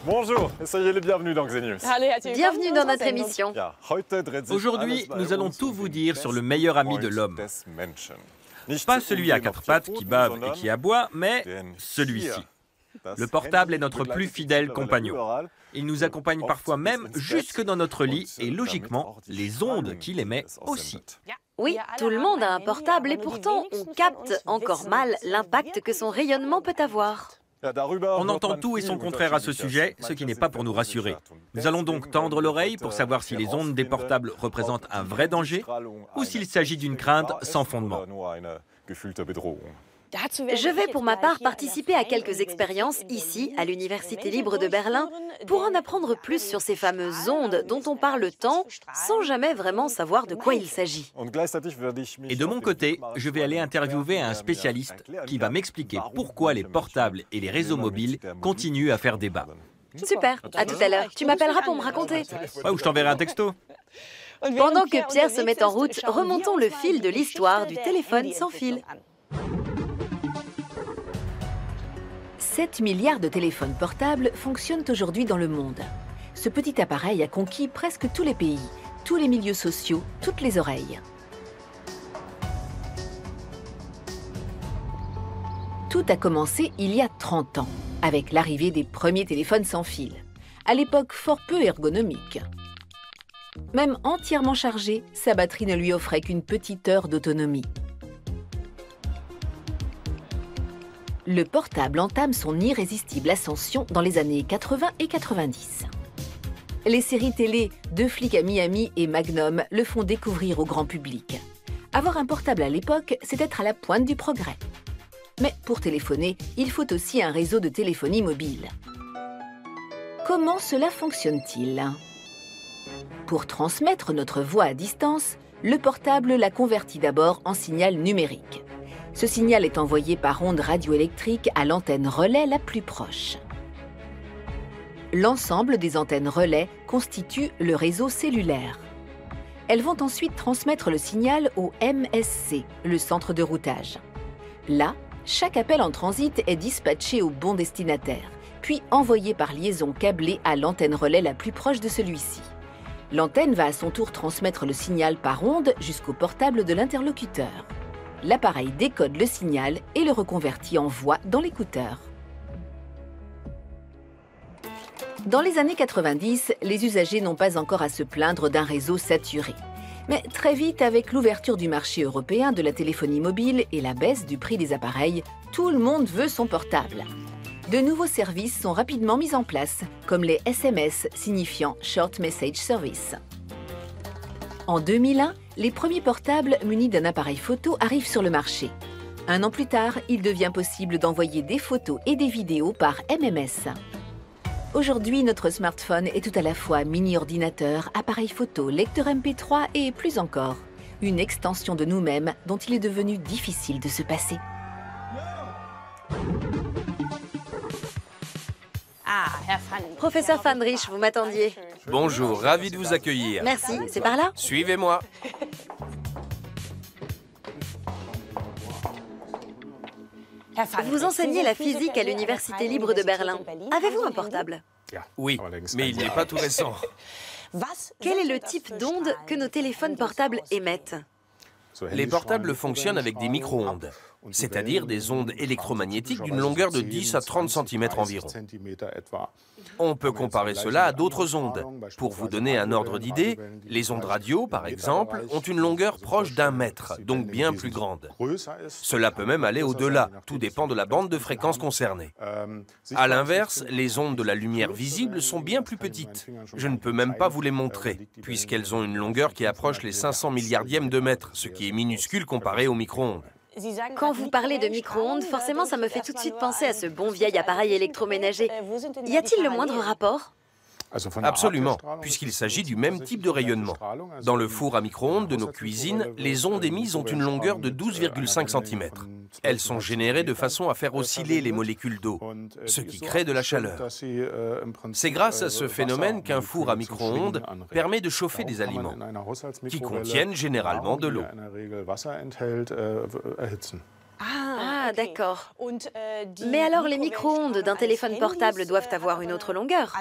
Bonjour et soyez les bienvenus dans Xenius. Bienvenue dans notre émission. Aujourd'hui, nous allons tout vous dire sur le meilleur ami de l'homme. Pas celui à quatre pattes qui bave et qui aboie, mais celui-ci. Le portable est notre plus fidèle compagnon. Il nous accompagne parfois même jusque dans notre lit et logiquement, les ondes qu'il émet aussi. Oui, tout le monde a un portable et pourtant on capte encore mal l'impact que son rayonnement peut avoir. On entend tout et son contraire à ce sujet, ce qui n'est pas pour nous rassurer. Nous allons donc tendre l'oreille pour savoir si les ondes des portables représentent un vrai danger ou s'il s'agit d'une crainte sans fondement. Je vais pour ma part participer à quelques expériences ici, à l'Université libre de Berlin, pour en apprendre plus sur ces fameuses ondes dont on parle tant, sans jamais vraiment savoir de quoi il s'agit. Et de mon côté, je vais aller interviewer un spécialiste qui va m'expliquer pourquoi les portables et les réseaux mobiles continuent à faire débat. Super, à tout à l'heure. Tu m'appelleras pour me raconter. Ouais, ou je t'enverrai un texto. Pendant que Pierre se met en route, remontons le fil de l'histoire du téléphone sans fil. 7 milliards de téléphones portables fonctionnent aujourd'hui dans le monde. Ce petit appareil a conquis presque tous les pays, tous les milieux sociaux, toutes les oreilles. Tout a commencé il y a 30 ans, avec l'arrivée des premiers téléphones sans fil, à l'époque fort peu ergonomiques. Même entièrement chargé, sa batterie ne lui offrait qu'une petite heure d'autonomie. Le portable entame son irrésistible ascension dans les années 80 et 90. Les séries télé Deux flics à Miami et Magnum le font découvrir au grand public. Avoir un portable à l'époque, c'est être à la pointe du progrès. Mais pour téléphoner, il faut aussi un réseau de téléphonie mobile. Comment cela fonctionne-t-il? Pour transmettre notre voix à distance, le portable la convertit d'abord en signal numérique. Ce signal est envoyé par onde radioélectrique à l'antenne relais la plus proche. L'ensemble des antennes relais constitue le réseau cellulaire. Elles vont ensuite transmettre le signal au MSC, le centre de routage. Là, chaque appel en transit est dispatché au bon destinataire, puis envoyé par liaison câblée à l'antenne relais la plus proche de celui-ci. L'antenne va à son tour transmettre le signal par onde jusqu'au portable de l'interlocuteur. L'appareil décode le signal et le reconvertit en voix dans l'écouteur. Dans les années 90, les usagers n'ont pas encore à se plaindre d'un réseau saturé. Mais très vite, avec l'ouverture du marché européen de la téléphonie mobile et la baisse du prix des appareils, tout le monde veut son portable. De nouveaux services sont rapidement mis en place, comme les SMS signifiant Short Message Service. En 2001, les premiers portables munis d'un appareil photo arrivent sur le marché. Un an plus tard, il devient possible d'envoyer des photos et des vidéos par MMS. Aujourd'hui, notre smartphone est tout à la fois mini-ordinateur, appareil photo, lecteur MP3 et plus encore. Une extension de nous-mêmes dont il est devenu difficile de se passer. Professeur Fandrich, vous m'attendiez. Bonjour, ravi de vous accueillir. Merci, c'est par là? Suivez-moi. Vous enseignez la physique à l'Université libre de Berlin. Avez-vous un portable? Oui, mais il n'est pas tout récent. Quel est le type d'onde que nos téléphones portables émettent? Les portables fonctionnent avec des micro-ondes, c'est-à-dire des ondes électromagnétiques d'une longueur de 10 à 30 cm environ. On peut comparer cela à d'autres ondes. Pour vous donner un ordre d'idée, les ondes radio, par exemple, ont une longueur proche d'1 mètre, donc bien plus grande. Cela peut même aller au-delà, tout dépend de la bande de fréquence concernée. À l'inverse, les ondes de la lumière visible sont bien plus petites. Je ne peux même pas vous les montrer, puisqu'elles ont une longueur qui approche les 500 milliardièmes de mètre, ce qui est minuscule comparé aux micro-ondes. Quand vous parlez de micro-ondes, forcément ça me fait tout de suite penser à ce bon vieil appareil électroménager. Y a-t-il le moindre rapport? Absolument, puisqu'il s'agit du même type de rayonnement. Dans le four à micro-ondes de nos cuisines, les ondes émises ont une longueur de 12,5 cm. Elles sont générées de façon à faire osciller les molécules d'eau, ce qui crée de la chaleur. C'est grâce à ce phénomène qu'un four à micro-ondes permet de chauffer des aliments, qui contiennent généralement de l'eau. Ah, d'accord. Mais alors les micro-ondes d'un téléphone portable doivent avoir une autre longueur.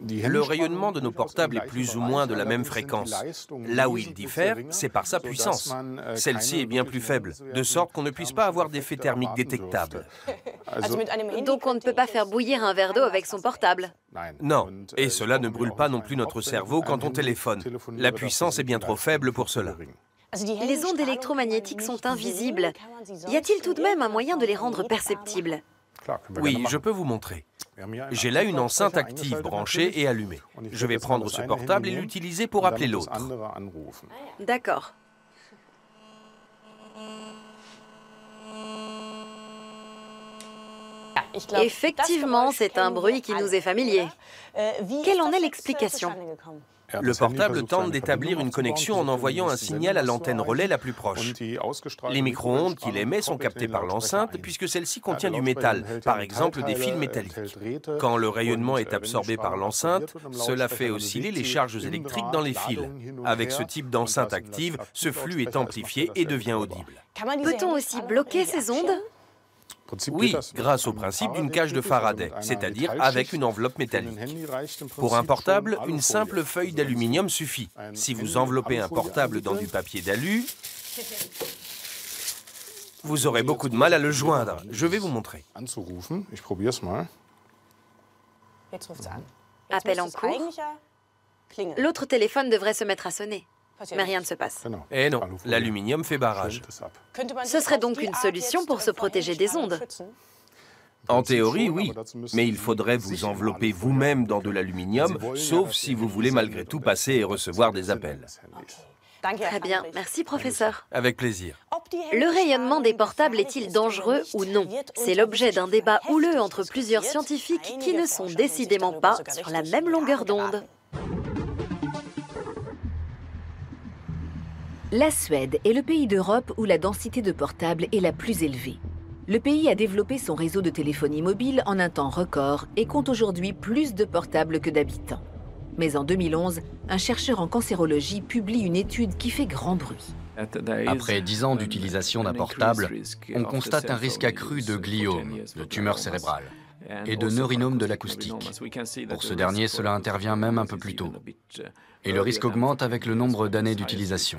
Le rayonnement de nos portables est plus ou moins de la même fréquence. Là où il diffère, c'est par sa puissance. Celle-ci est bien plus faible, de sorte qu'on ne puisse pas avoir d'effet thermique détectable. Donc on ne peut pas faire bouillir un verre d'eau avec son portable. Non, et cela ne brûle pas non plus notre cerveau quand on téléphone. La puissance est bien trop faible pour cela. Les ondes électromagnétiques sont invisibles. Y a-t-il tout de même un moyen de les rendre perceptibles? Oui, je peux vous montrer. J'ai là une enceinte active branchée et allumée. Je vais prendre ce portable et l'utiliser pour appeler l'autre. D'accord. Effectivement, c'est un bruit qui nous est familier. Quelle en est l'explication? Le portable tente d'établir une connexion en envoyant un signal à l'antenne relais la plus proche. Les micro-ondes qu'il émet sont captées par l'enceinte puisque celle-ci contient du métal, par exemple des fils métalliques. Quand le rayonnement est absorbé par l'enceinte, cela fait osciller les charges électriques dans les fils. Avec ce type d'enceinte active, ce flux est amplifié et devient audible. Peut-on aussi bloquer ces ondes? Oui, grâce au principe d'une cage de Faraday, c'est-à-dire avec une enveloppe métallique. Pour un portable, une simple feuille d'aluminium suffit. Si vous enveloppez un portable dans du papier d'alu, vous aurez beaucoup de mal à le joindre. Je vais vous montrer. Appel en cours. L'autre téléphone devrait se mettre à sonner. Mais rien ne se passe. Eh non, l'aluminium fait barrage. Ce serait donc une solution pour se protéger des ondes. En théorie, oui, mais il faudrait vous envelopper vous-même dans de l'aluminium, sauf si vous voulez malgré tout passer et recevoir des appels. Très bien, merci professeur. Avec plaisir. Le rayonnement des portables est-il dangereux ou non? C'est l'objet d'un débat houleux entre plusieurs scientifiques qui ne sont décidément pas sur la même longueur d'onde. La Suède est le pays d'Europe où la densité de portables est la plus élevée. Le pays a développé son réseau de téléphonie mobile en un temps record et compte aujourd'hui plus de portables que d'habitants. Mais en 2011, un chercheur en cancérologie publie une étude qui fait grand bruit. Après 10 ans d'utilisation d'un portable, on constate un risque accru de gliome, de tumeur cérébrale, et de neurinome de l'acoustique. Pour ce dernier, cela intervient même un peu plus tôt. Et le risque augmente avec le nombre d'années d'utilisation.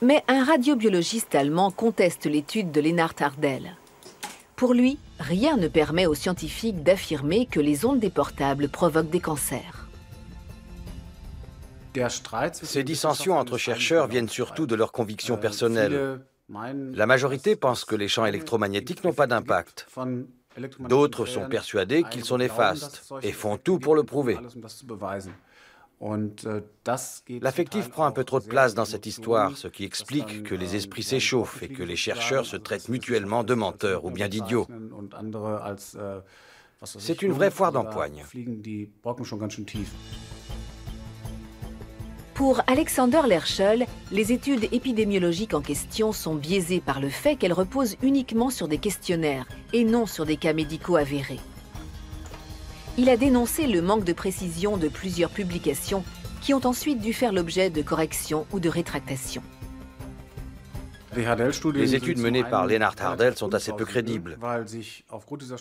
Mais un radiobiologiste allemand conteste l'étude de Lennart Hardell. Pour lui, rien ne permet aux scientifiques d'affirmer que les ondes des portables provoquent des cancers. Ces dissensions entre chercheurs viennent surtout de leurs convictions personnelles. La majorité pense que les champs électromagnétiques n'ont pas d'impact. D'autres sont persuadés qu'ils sont néfastes et font tout pour le prouver. L'affectif prend un peu trop de place dans cette histoire, ce qui explique que les esprits s'échauffent et que les chercheurs se traitent mutuellement de menteurs ou bien d'idiots. C'est une vraie foire d'empoigne. Pour Alexander Lerchel, les études épidémiologiques en question sont biaisées par le fait qu'elles reposent uniquement sur des questionnaires et non sur des cas médicaux avérés. Il a dénoncé le manque de précision de plusieurs publications qui ont ensuite dû faire l'objet de corrections ou de rétractations. Les études menées par Lennart Hardell sont assez peu crédibles.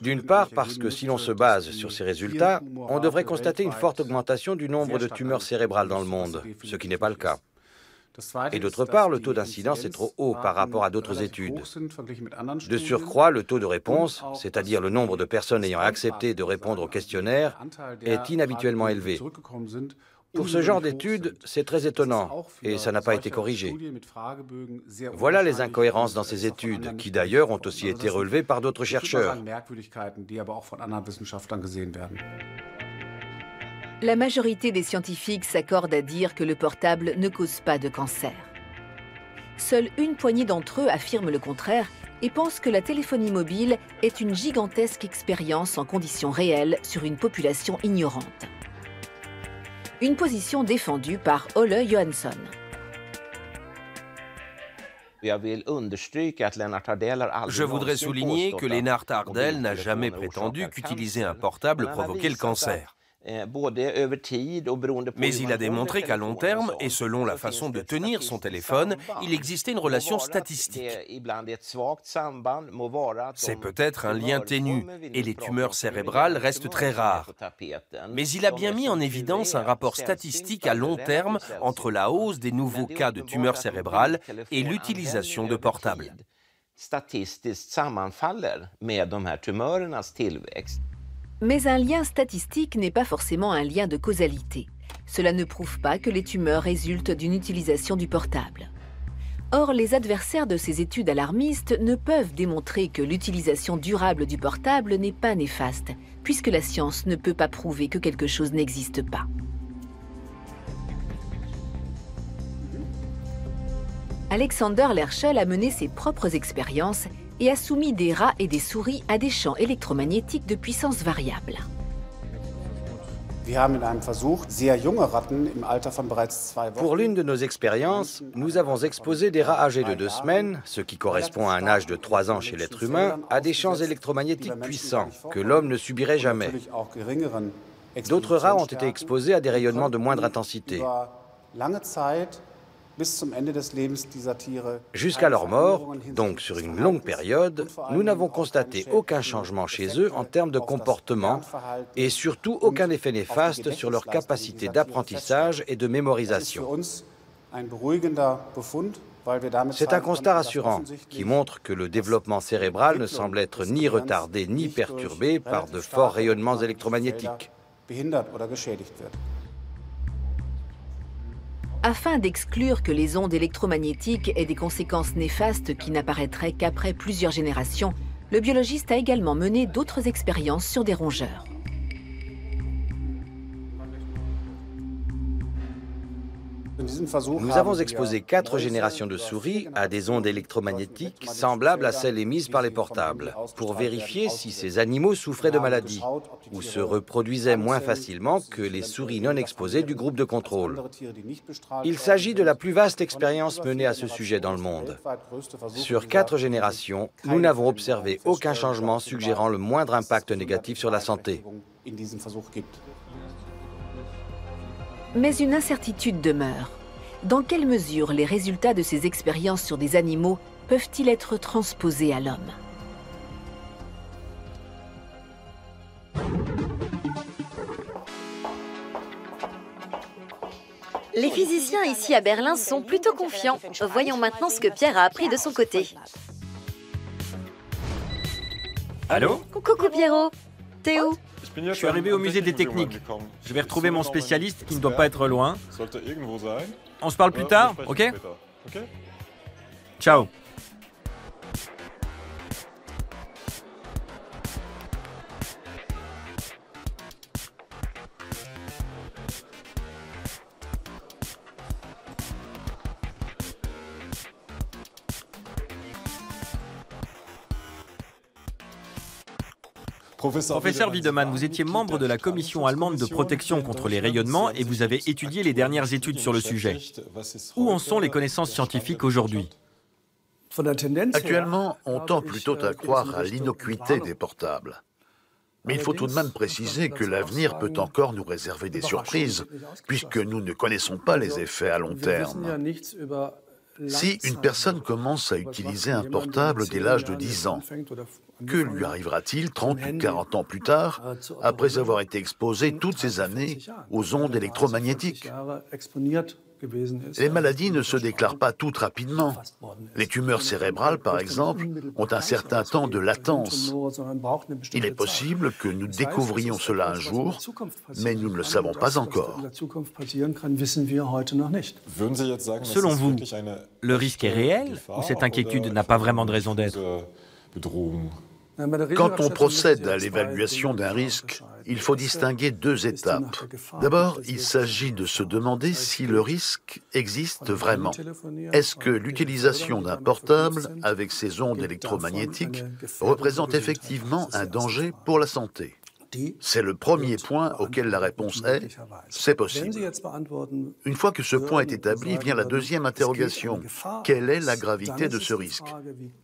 D'une part parce que si l'on se base sur ces résultats, on devrait constater une forte augmentation du nombre de tumeurs cérébrales dans le monde, ce qui n'est pas le cas. Et d'autre part, le taux d'incidence est trop haut par rapport à d'autres études. De surcroît, le taux de réponse, c'est-à-dire le nombre de personnes ayant accepté de répondre au questionnaire, est inhabituellement élevé. Pour ce genre d'études, c'est très étonnant, et ça n'a pas été corrigé. Voilà les incohérences dans ces études, qui d'ailleurs ont aussi été relevées par d'autres chercheurs. La majorité des scientifiques s'accordent à dire que le portable ne cause pas de cancer. Seule une poignée d'entre eux affirment le contraire et pensent que la téléphonie mobile est une gigantesque expérience en conditions réelles sur une population ignorante. Une position défendue par Olle Johansson. Je voudrais souligner que Lennart Hardell n'a jamais prétendu qu'utiliser un portable provoquait le cancer. Mais il a démontré qu'à long terme, et selon la façon de tenir son téléphone, il existait une relation statistique. C'est peut-être un lien ténu, et les tumeurs cérébrales restent très rares. Mais il a bien mis en évidence un rapport statistique à long terme entre la hausse des nouveaux cas de tumeurs cérébrales et l'utilisation de portables. Mais un lien statistique n'est pas forcément un lien de causalité. Cela ne prouve pas que les tumeurs résultent d'une utilisation du portable. Or, les adversaires de ces études alarmistes ne peuvent démontrer que l'utilisation durable du portable n'est pas néfaste, puisque la science ne peut pas prouver que quelque chose n'existe pas. Alexander Lerchel a mené ses propres expériences et a soumis des rats et des souris à des champs électromagnétiques de puissance variable. Pour l'une de nos expériences, nous avons exposé des rats âgés de 2 semaines, ce qui correspond à un âge de 3 ans chez l'être humain, à des champs électromagnétiques puissants que l'homme ne subirait jamais. D'autres rats ont été exposés à des rayonnements de moindre intensité. Jusqu'à leur mort, donc sur une longue période, nous n'avons constaté aucun changement chez eux en termes de comportement et surtout aucun effet néfaste sur leur capacité d'apprentissage et de mémorisation. C'est un constat rassurant qui montre que le développement cérébral ne semble être ni retardé ni perturbé par de forts rayonnements électromagnétiques. Afin d'exclure que les ondes électromagnétiques aient des conséquences néfastes qui n'apparaîtraient qu'après plusieurs générations, le biologiste a également mené d'autres expériences sur des rongeurs. Nous avons exposé 4 générations de souris à des ondes électromagnétiques semblables à celles émises par les portables, pour vérifier si ces animaux souffraient de maladies ou se reproduisaient moins facilement que les souris non exposées du groupe de contrôle. Il s'agit de la plus vaste expérience menée à ce sujet dans le monde. Sur 4 générations, nous n'avons observé aucun changement suggérant le moindre impact négatif sur la santé. Mais une incertitude demeure. Dans quelle mesure les résultats de ces expériences sur des animaux peuvent-ils être transposés à l'homme ? Les physiciens ici à Berlin sont plutôt confiants. Voyons maintenant ce que Pierre a appris de son côté. Allô? Coucou Pierrot, t'es où? Je suis arrivé au musée des techniques. Je vais retrouver mon spécialiste qui ne doit pas être loin. On se parle plus tard, ok? Ciao. Professeur Wiedemann, vous étiez membre de la commission allemande de protection contre les rayonnements et vous avez étudié les dernières études sur le sujet. Où en sont les connaissances scientifiques aujourd'hui? Actuellement, on tend plutôt à croire à l'innocuité des portables. Mais il faut tout de même préciser que l'avenir peut encore nous réserver des surprises, puisque nous ne connaissons pas les effets à long terme. Si une personne commence à utiliser un portable dès l'âge de 10 ans, que lui arrivera-t-il 30 ou 40 ans plus tard, après avoir été exposé toutes ces années aux ondes électromagnétiques? Les maladies ne se déclarent pas toutes rapidement. Les tumeurs cérébrales, par exemple, ont un certain temps de latence. Il est possible que nous découvrions cela un jour, mais nous ne le savons pas encore. Selon vous, le risque est réel ou cette inquiétude n'a pas vraiment de raison d'être? Quand on procède à l'évaluation d'un risque, il faut distinguer 2 étapes. D'abord, il s'agit de se demander si le risque existe vraiment. Est-ce que l'utilisation d'un portable avec ses ondes électromagnétiques représente effectivement un danger pour la santé? C'est le premier point auquel la réponse est « c'est possible ». Une fois que ce point est établi, vient la deuxième interrogation. Quelle est la gravité de ce risque?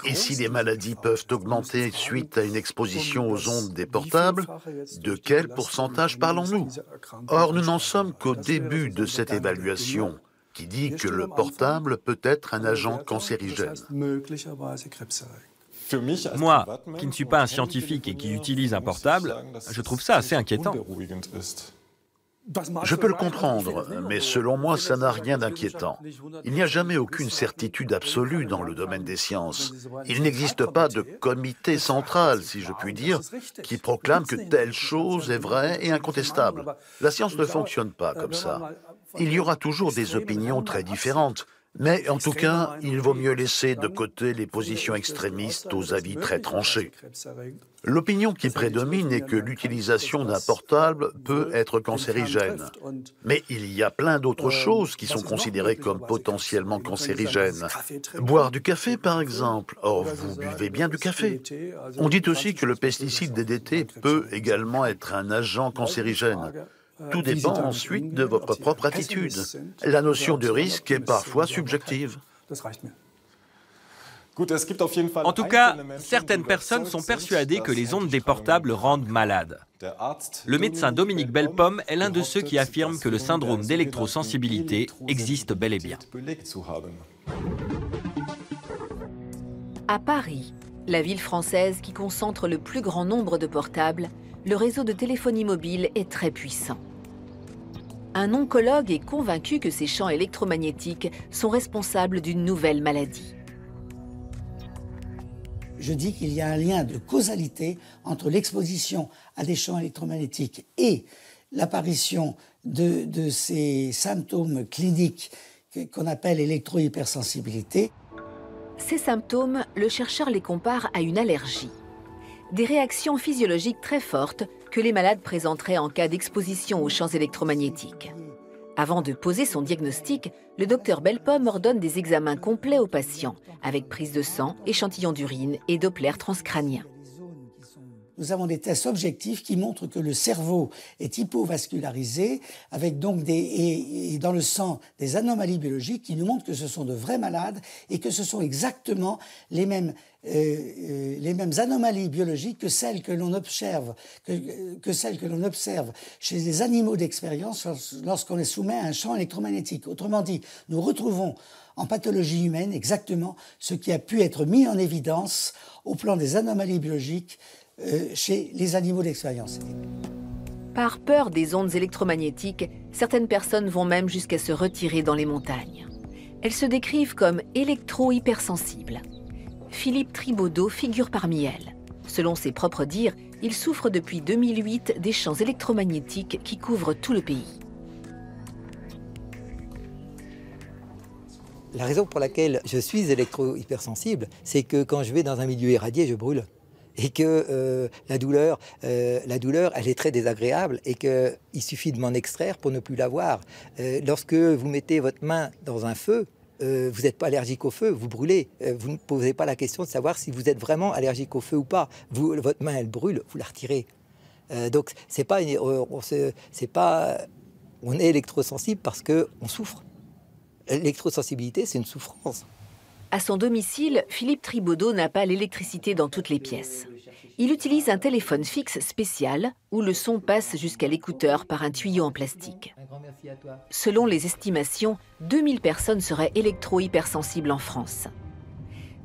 Et si les maladies peuvent augmenter suite à une exposition aux ondes des portables, de quel pourcentage parlons-nous? Or, nous n'en sommes qu'au début de cette évaluation, qui dit que le portable peut être un agent cancérigène. Moi, qui ne suis pas un scientifique et qui utilise un portable, je trouve ça assez inquiétant. Je peux le comprendre, mais selon moi, ça n'a rien d'inquiétant. Il n'y a jamais aucune certitude absolue dans le domaine des sciences. Il n'existe pas de comité central, si je puis dire, qui proclame que telle chose est vraie et incontestable. La science ne fonctionne pas comme ça. Il y aura toujours des opinions très différentes. Mais en tout cas, il vaut mieux laisser de côté les positions extrémistes aux avis très tranchés. L'opinion qui prédomine est que l'utilisation d'un portable peut être cancérigène. Mais il y a plein d'autres choses qui sont considérées comme potentiellement cancérigènes. Boire du café, par exemple. Or, vous buvez bien du café. On dit aussi que le pesticide DDT peut également être un agent cancérigène. Tout dépend ensuite de votre propre attitude. La notion de risque est parfois subjective. En tout cas, certaines personnes sont persuadées que les ondes des portables rendent malades. Le médecin Dominique Bellepomme est l'un de ceux qui affirme que le syndrome d'électrosensibilité existe bel et bien. À Paris, la ville française qui concentre le plus grand nombre de portables, le réseau de téléphonie mobile est très puissant. Un oncologue est convaincu que ces champs électromagnétiques sont responsables d'une nouvelle maladie. Je dis qu'il y a un lien de causalité entre l'exposition à des champs électromagnétiques et l'apparition de ces symptômes cliniques qu'on appelle électro-hypersensibilité. Ces symptômes, le chercheur les compare à une allergie. Des réactions physiologiques très fortes que les malades présenteraient en cas d'exposition aux champs électromagnétiques. Avant de poser son diagnostic, le docteur Bellepomme ordonne des examens complets aux patients, avec prise de sang, échantillon d'urine et Doppler transcrânien. Nous avons des tests objectifs qui montrent que le cerveau est hypovascularisé, avec donc et dans le sang des anomalies biologiques qui nous montrent que ce sont de vrais malades et que ce sont exactement les mêmes anomalies biologiques que celles que l'on observe, chez les animaux d'expérience lorsqu'on les soumet à un champ électromagnétique. Autrement dit, nous retrouvons en pathologie humaine exactement ce qui a pu être mis en évidence au plan des anomalies biologiques chez les animaux d'expérience. Par peur des ondes électromagnétiques, certaines personnes vont même jusqu'à se retirer dans les montagnes. Elles se décrivent comme électro-hypersensibles. Philippe Tribaudot figure parmi elles. Selon ses propres dires, il souffre depuis 2008 des champs électromagnétiques qui couvrent tout le pays. La raison pour laquelle je suis électro-hypersensible, c'est que quand je vais dans un milieu irradié, je brûle. Et que la douleur, elle est très désagréable et qu'il suffit de m'en extraire pour ne plus la voir. Lorsque vous mettez votre main dans un feu, vous n'êtes pas allergique au feu, vous brûlez. Vous ne posez pas la question de savoir si vous êtes vraiment allergique au feu ou pas. Votre main, elle brûle, vous la retirez. Donc, on est électrosensible parce qu'on souffre. L'électrosensibilité, c'est une souffrance. À son domicile, Philippe Tribaudot n'a pas l'électricité dans toutes les pièces. Il utilise un téléphone fixe spécial où le son passe jusqu'à l'écouteur par un tuyau en plastique. Selon les estimations, 2000 personnes seraient électro-hypersensibles en France.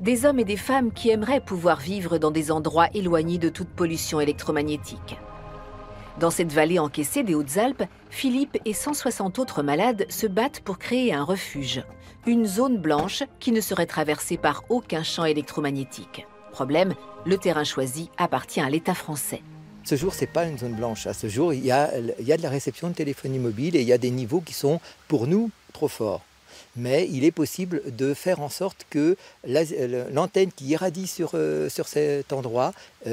Des hommes et des femmes qui aimeraient pouvoir vivre dans des endroits éloignés de toute pollution électromagnétique. Dans cette vallée encaissée des Hautes-Alpes, Philippe et 160 autres malades se battent pour créer un refuge, une zone blanche qui ne serait traversée par aucun champ électromagnétique. Problème, le terrain choisi appartient à l'État français. Ce jour, ce n'est pas une zone blanche. À ce jour, il y a de la réception de téléphonie mobile et il y a des niveaux qui sont, pour nous, trop forts. Mais il est possible de faire en sorte que l'antenne qui irradie sur cet endroit,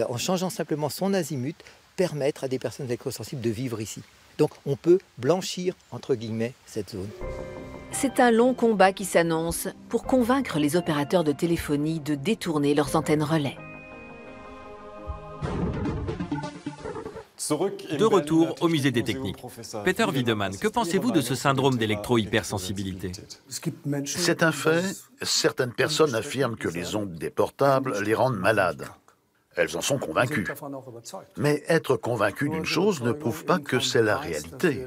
en changeant simplement son azimut, permettre à des personnes électrosensibles de vivre ici. Donc on peut blanchir, entre guillemets, cette zone. C'est un long combat qui s'annonce pour convaincre les opérateurs de téléphonie de détourner leurs antennes relais. De retour au musée des techniques. Peter Wiedemann, que pensez-vous de ce syndrome d'électro-hypersensibilité? C'est un fait. Certaines personnes affirment que les ondes des portables les rendent malades. Elles en sont convaincues. Mais être convaincu d'une chose ne prouve pas que c'est la réalité.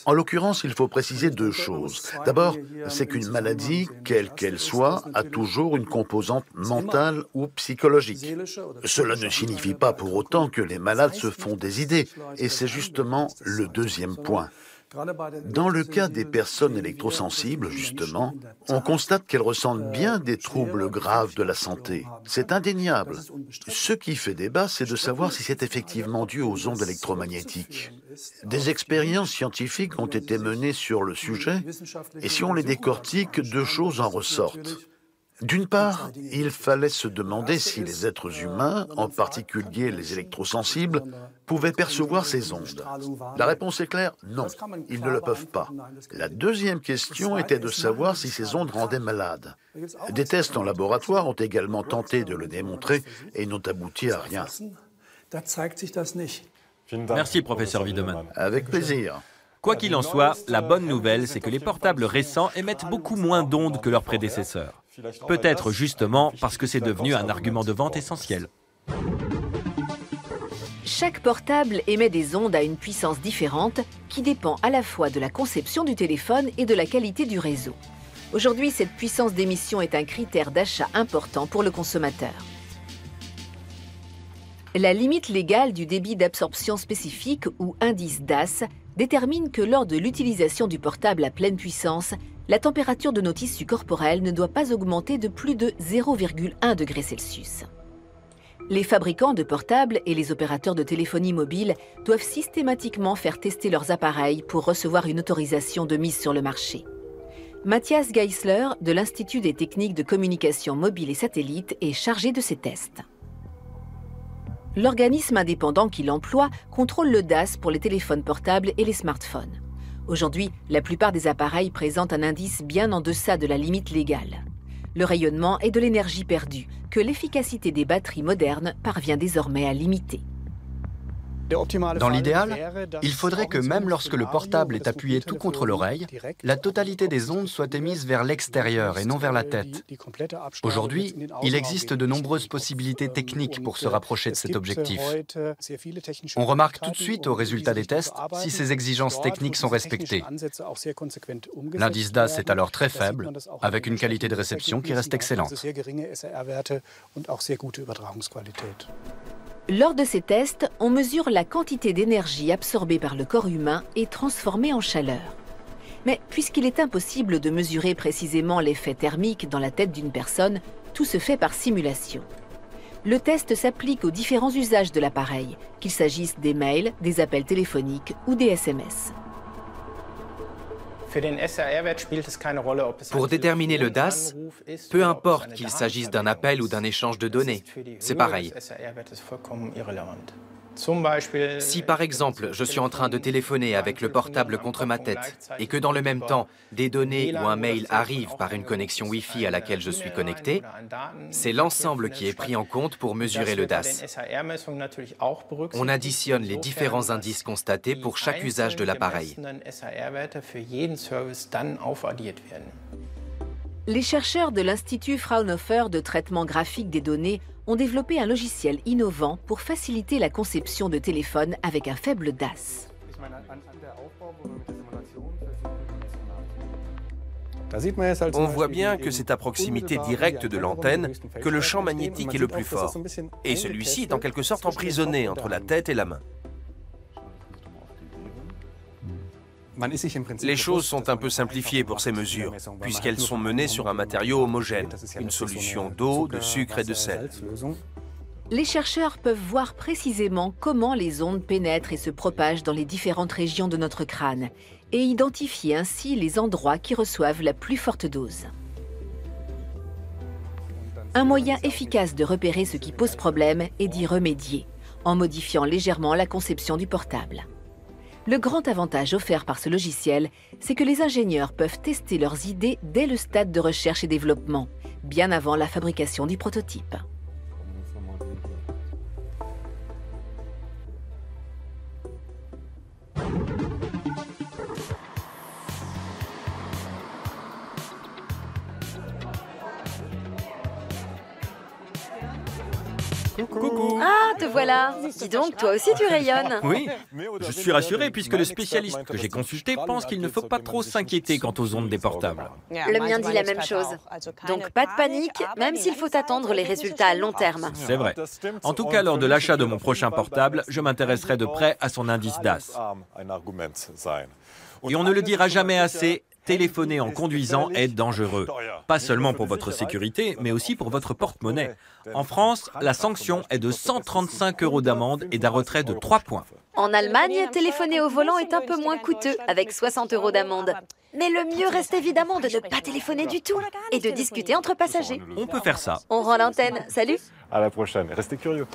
En l'occurrence, il faut préciser deux choses. D'abord, c'est qu'une maladie, quelle qu'elle soit, a toujours une composante mentale ou psychologique. Cela ne signifie pas pour autant que les malades se font des idées, et c'est justement le deuxième point. Dans le cas des personnes électrosensibles, justement, on constate qu'elles ressentent bien des troubles graves de la santé. C'est indéniable. Ce qui fait débat, c'est de savoir si c'est effectivement dû aux ondes électromagnétiques. Des expériences scientifiques ont été menées sur le sujet, et si on les décortique, deux choses en ressortent. D'une part, il fallait se demander si les êtres humains, en particulier les électrosensibles, pouvaient percevoir ces ondes. La réponse est claire, non, ils ne le peuvent pas. La deuxième question était de savoir si ces ondes rendaient malades. Des tests en laboratoire ont également tenté de le démontrer et n'ont abouti à rien. Merci, professeur Wiedemann. Avec plaisir. Quoi qu'il en soit, la bonne nouvelle, c'est que les portables récents émettent beaucoup moins d'ondes que leurs prédécesseurs. Peut-être justement parce que c'est devenu un argument de vente essentiel. Chaque portable émet des ondes à une puissance différente qui dépend à la fois de la conception du téléphone et de la qualité du réseau. Aujourd'hui, cette puissance d'émission est un critère d'achat important pour le consommateur. La limite légale du débit d'absorption spécifique ou indice DAS détermine que lors de l'utilisation du portable à pleine puissance, la température de nos tissus corporels ne doit pas augmenter de plus de 0,1 degré Celsius. Les fabricants de portables et les opérateurs de téléphonie mobile doivent systématiquement faire tester leurs appareils pour recevoir une autorisation de mise sur le marché. Matthias Geisler, de l'Institut des techniques de communication mobile et satellite, est chargé de ces tests. L'organisme indépendant qui l'emploie contrôle le DAS pour les téléphones portables et les smartphones. Aujourd'hui, la plupart des appareils présentent un indice bien en deçà de la limite légale. Le rayonnement est de l'énergie perdue, que l'efficacité des batteries modernes parvient désormais à limiter. Dans l'idéal, il faudrait que même lorsque le portable est appuyé tout contre l'oreille, la totalité des ondes soit émise vers l'extérieur et non vers la tête. Aujourd'hui, il existe de nombreuses possibilités techniques pour se rapprocher de cet objectif. On remarque tout de suite au résultat des tests si ces exigences techniques sont respectées. L'indice DAS est alors très faible, avec une qualité de réception qui reste excellente. Lors de ces tests, on mesure la quantité d'énergie absorbée par le corps humain et transformée en chaleur. Mais puisqu'il est impossible de mesurer précisément l'effet thermique dans la tête d'une personne, tout se fait par simulation. Le test s'applique aux différents usages de l'appareil, qu'il s'agisse des mails, des appels téléphoniques ou des SMS. Pour déterminer le DAS, peu importe qu'il s'agisse d'un appel ou d'un échange de données, c'est pareil. Si par exemple je suis en train de téléphoner avec le portable contre ma tête et que dans le même temps des données ou un mail arrivent par une connexion Wi-Fi à laquelle je suis connecté, c'est l'ensemble qui est pris en compte pour mesurer le DAS. On additionne les différents indices constatés pour chaque usage de l'appareil. Les chercheurs de l'Institut Fraunhofer de traitement graphique des données ont développé un logiciel innovant pour faciliter la conception de téléphones avec un faible DAS. On voit bien que c'est à proximité directe de l'antenne que le champ magnétique est le plus fort. Et celui-ci est en quelque sorte emprisonné entre la tête et la main. Les choses sont un peu simplifiées pour ces mesures, puisqu'elles sont menées sur un matériau homogène, une solution d'eau, de sucre et de sel. Les chercheurs peuvent voir précisément comment les ondes pénètrent et se propagent dans les différentes régions de notre crâne, et identifier ainsi les endroits qui reçoivent la plus forte dose. Un moyen efficace de repérer ce qui pose problème est d'y remédier, en modifiant légèrement la conception du portable. Le grand avantage offert par ce logiciel, c'est que les ingénieurs peuvent tester leurs idées dès le stade de recherche et développement, bien avant la fabrication du prototype. Coucou. Ah, te voilà. Dis donc, toi aussi tu rayonnes. Oui, je suis rassuré puisque le spécialiste que j'ai consulté pense qu'il ne faut pas trop s'inquiéter quant aux ondes des portables. Le mien dit la même chose. Donc pas de panique, même s'il faut attendre les résultats à long terme. C'est vrai. En tout cas, lors de l'achat de mon prochain portable, je m'intéresserai de près à son indice DAS. Et on ne le dira jamais assez, téléphoner en conduisant est dangereux. Pas seulement pour votre sécurité, mais aussi pour votre porte-monnaie. En France, la sanction est de 135 € d'amende et d'un retrait de 3 points. En Allemagne, téléphoner au volant est un peu moins coûteux, avec 60 € d'amende. Mais le mieux reste évidemment de ne pas téléphoner du tout et de discuter entre passagers. On peut faire ça. On rend l'antenne. Salut! À la prochaine. Restez curieux.